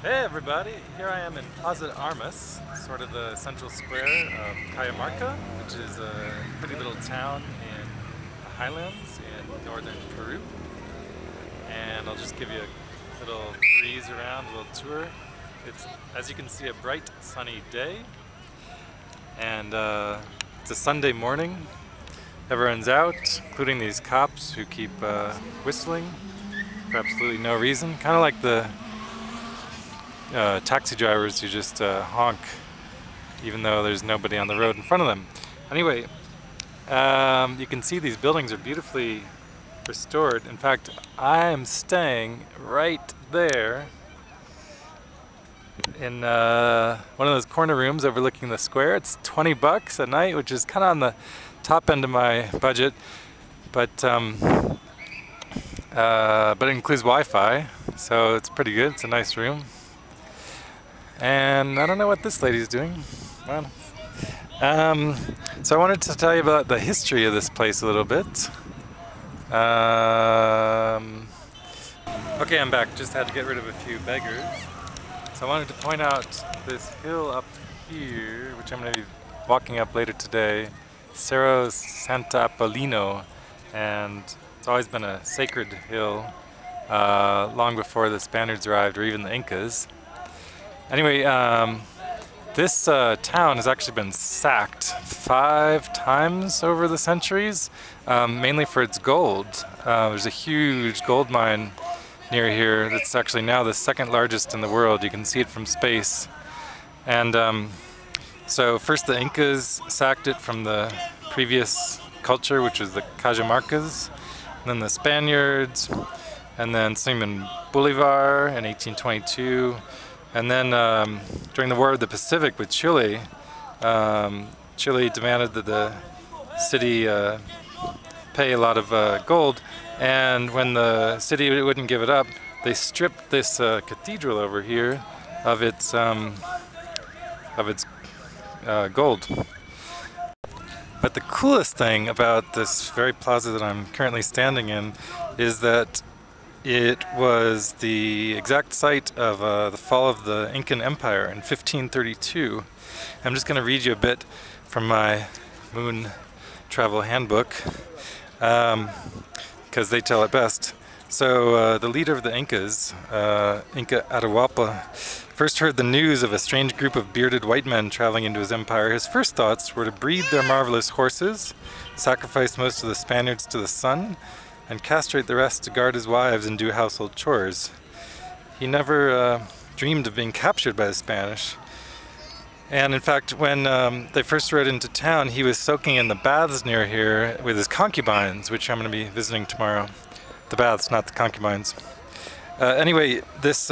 Hey everybody, here I am in Plaza de Armas, sort of the central square of Cajamarca, which is a pretty little town in the highlands in northern Peru. And I'll just give you a little breeze around, a little tour. It's, as you can see, a bright sunny day, and it's a Sunday morning. Everyone's out, including these cops who keep whistling for absolutely no reason, kind of like the taxi drivers who just honk even though there's nobody on the road in front of them. Anyway, you can see these buildings are beautifully restored. In fact, I am staying right there in one of those corner rooms overlooking the square. It's 20 bucks a night, which is kind of on the top end of my budget, but it includes Wi-Fi, so it's pretty good. It's a nice room. And I don't know what this lady's doing. Well, so I wanted to tell you about the history of this place a little bit. Okay, I'm back. Just had to get rid of a few beggars. So I wanted to point out this hill up here, which I'm going to be walking up later today, Cerro Santa Apolino, and it's always been a sacred hill long before the Spaniards arrived or even the Incas. Anyway, this town has actually been sacked 5 times over the centuries, mainly for its gold. There's a huge gold mine near here that's actually now the 2nd largest in the world. You can see it from space. And so first the Incas sacked it from the previous culture, which was the Cajamarcas, and then the Spaniards, and then Simon Bolivar in 1822. And then during the War of the Pacific with Chile, Chile demanded that the city pay a lot of gold, and when the city wouldn't give it up, they stripped this cathedral over here of its gold. But the coolest thing about this very plaza that I'm currently standing in is that it was the exact site of the fall of the Incan Empire in 1532. I'm just going to read you a bit from my moon travel handbook, because they tell it best. So the leader of the Incas, Inca Atahualpa, first heard the news of a strange group of bearded white men traveling into his empire. His first thoughts were to breed their marvelous horses, sacrifice most of the Spaniards to the sun, and castrate the rest to guard his wives and do household chores. He never dreamed of being captured by the Spanish. And in fact, when they first rode into town, he was soaking in the baths near here with his concubines, which I'm going to be visiting tomorrow. The baths, not the concubines. Anyway, this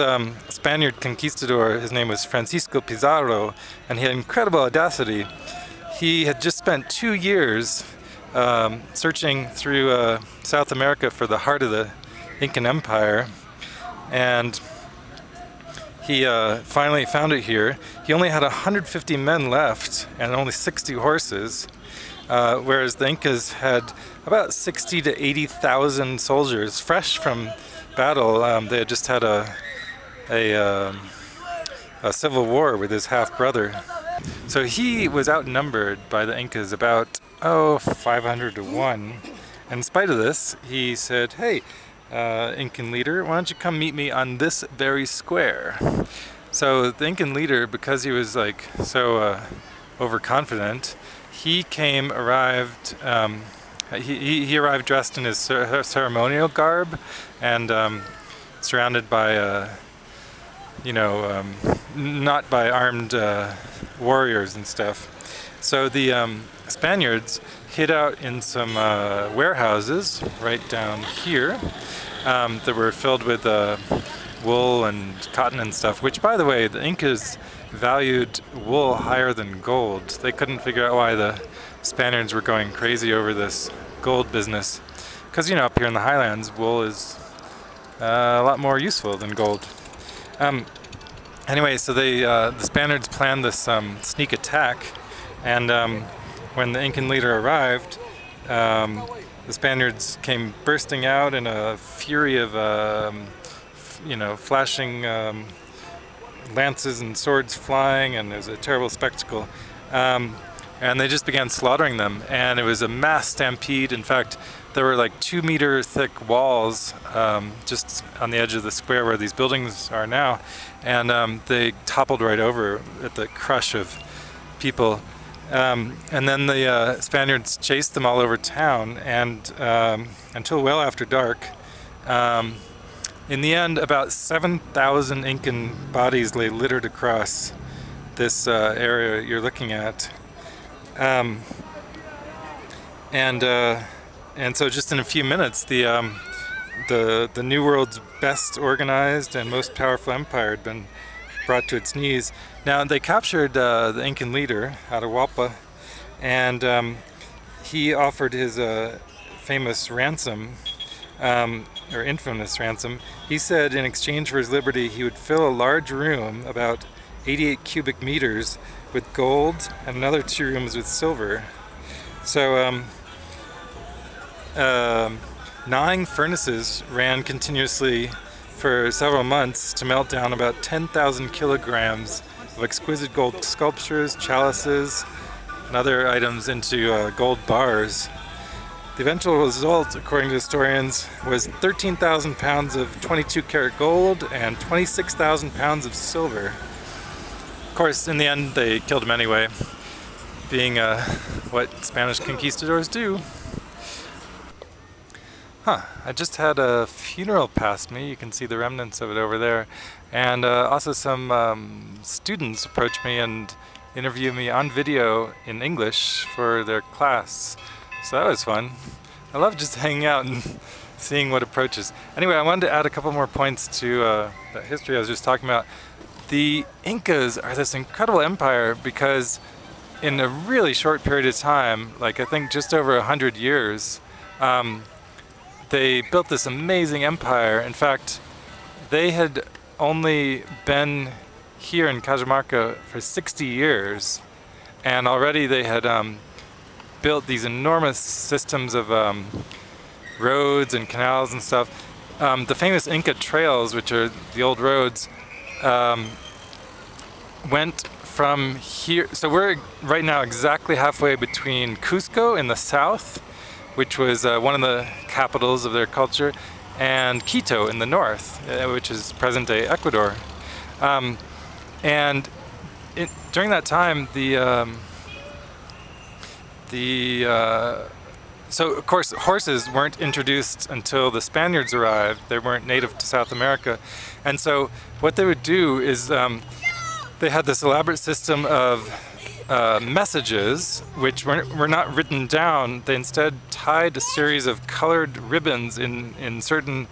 Spaniard conquistador, his name was Francisco Pizarro, and he had incredible audacity. He had just spent 2 years searching through South America for the heart of the Incan Empire, and he finally found it here. He only had 150 men left and only 60 horses, whereas the Incas had about 60 to 80,000 soldiers fresh from battle. They had just had a civil war with his half-brother. So he was outnumbered by the Incas about 500 to 1. And in spite of this, he said, "Hey, Incan leader, why don't you come meet me on this very square?" So the Incan leader, because he was like so overconfident, he arrived dressed in his ceremonial garb and surrounded by not by armed warriors and stuff. So the Spaniards hid out in some warehouses right down here that were filled with wool and cotton and stuff, which, by the way, the Incas valued wool higher than gold. They couldn't figure out why the Spaniards were going crazy over this gold business, because up here in the highlands, wool is a lot more useful than gold. Anyway, so the Spaniards planned this sneak attack, and when the Incan leader arrived, the Spaniards came bursting out in a fury of flashing lances and swords flying, and it was a terrible spectacle. And they just began slaughtering them, and it was a mass stampede. In fact, there were like 2-meter thick walls just on the edge of the square where these buildings are now, and they toppled right over at the crush of people. And then the Spaniards chased them all over town, and until well after dark. In the end, about 7,000 Incan bodies lay littered across this area you're looking at. And so just in a few minutes, the New World's best organized and most powerful empire had been brought to its knees. Now they captured the Incan leader, Atahualpa, and he offered his famous ransom, or infamous ransom. He said in exchange for his liberty he would fill a large room, about 88 cubic meters, with gold, and another 2 rooms with silver. So 9 furnaces ran continuously for several months to melt down about 10,000 kilograms of exquisite gold sculptures, chalices, and other items into gold bars. The eventual result, according to historians, was 13,000 pounds of 22-karat gold and 26,000 pounds of silver. Of course, in the end, they killed him anyway, being what Spanish conquistadors do. I just had a funeral past me. You can see the remnants of it over there. And also some students approached me and interviewed me on video in English for their class. So that was fun. I love just hanging out and seeing what approaches. Anyway, I wanted to add a couple more points to that history I was just talking about. The Incas are this incredible empire because in a really short period of time, like I think just over 100 years, they built this amazing empire. In fact, they had only been here in Cajamarca for 60 years, and already they had built these enormous systems of roads and canals and stuff. The famous Inca trails, which are the old roads, went from here. So we're right now exactly halfway between Cusco in the south, which was one of the capitals of their culture, and Quito in the north, which is present-day Ecuador. And during that time, so of course horses weren't introduced until the Spaniards arrived. They weren't native to South America, and so what they would do is they had this elaborate system of messages which were not written down. They instead tied a series of colored ribbons in certain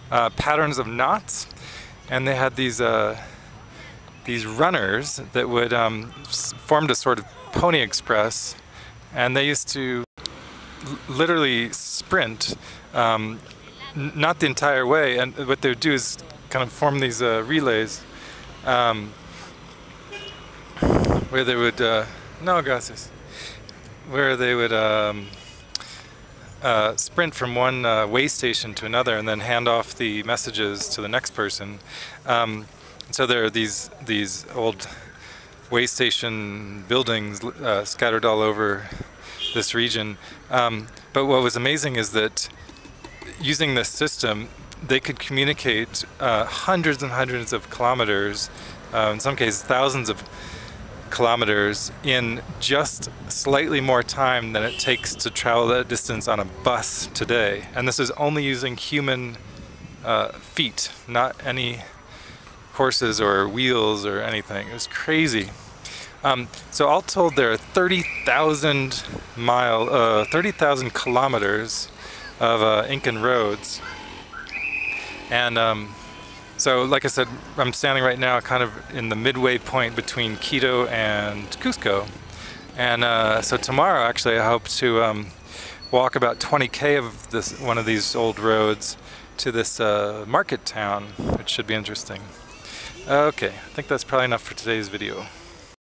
patterns of knots, and they had these runners that would formed a sort of pony express, and they used to literally sprint, not the entire way, and what they would do is kind of form these relays where they would where they would sprint from one way station to another and then hand off the messages to the next person. So there are these old way station buildings scattered all over this region. But what was amazing is that using this system, they could communicate hundreds and hundreds of kilometers, in some cases thousands of kilometers, in just slightly more time than it takes to travel that distance on a bus today. And this is only using human feet, not any horses or wheels or anything. It was crazy. So all told, there are 30,000 kilometers of Incan roads. And so, like I said, I'm standing right now kind of in the midway point between Quito and Cusco. And so tomorrow, actually, I hope to walk about 20K of one of these old roads to this market town, which should be interesting. Okay, I think that's probably enough for today's video.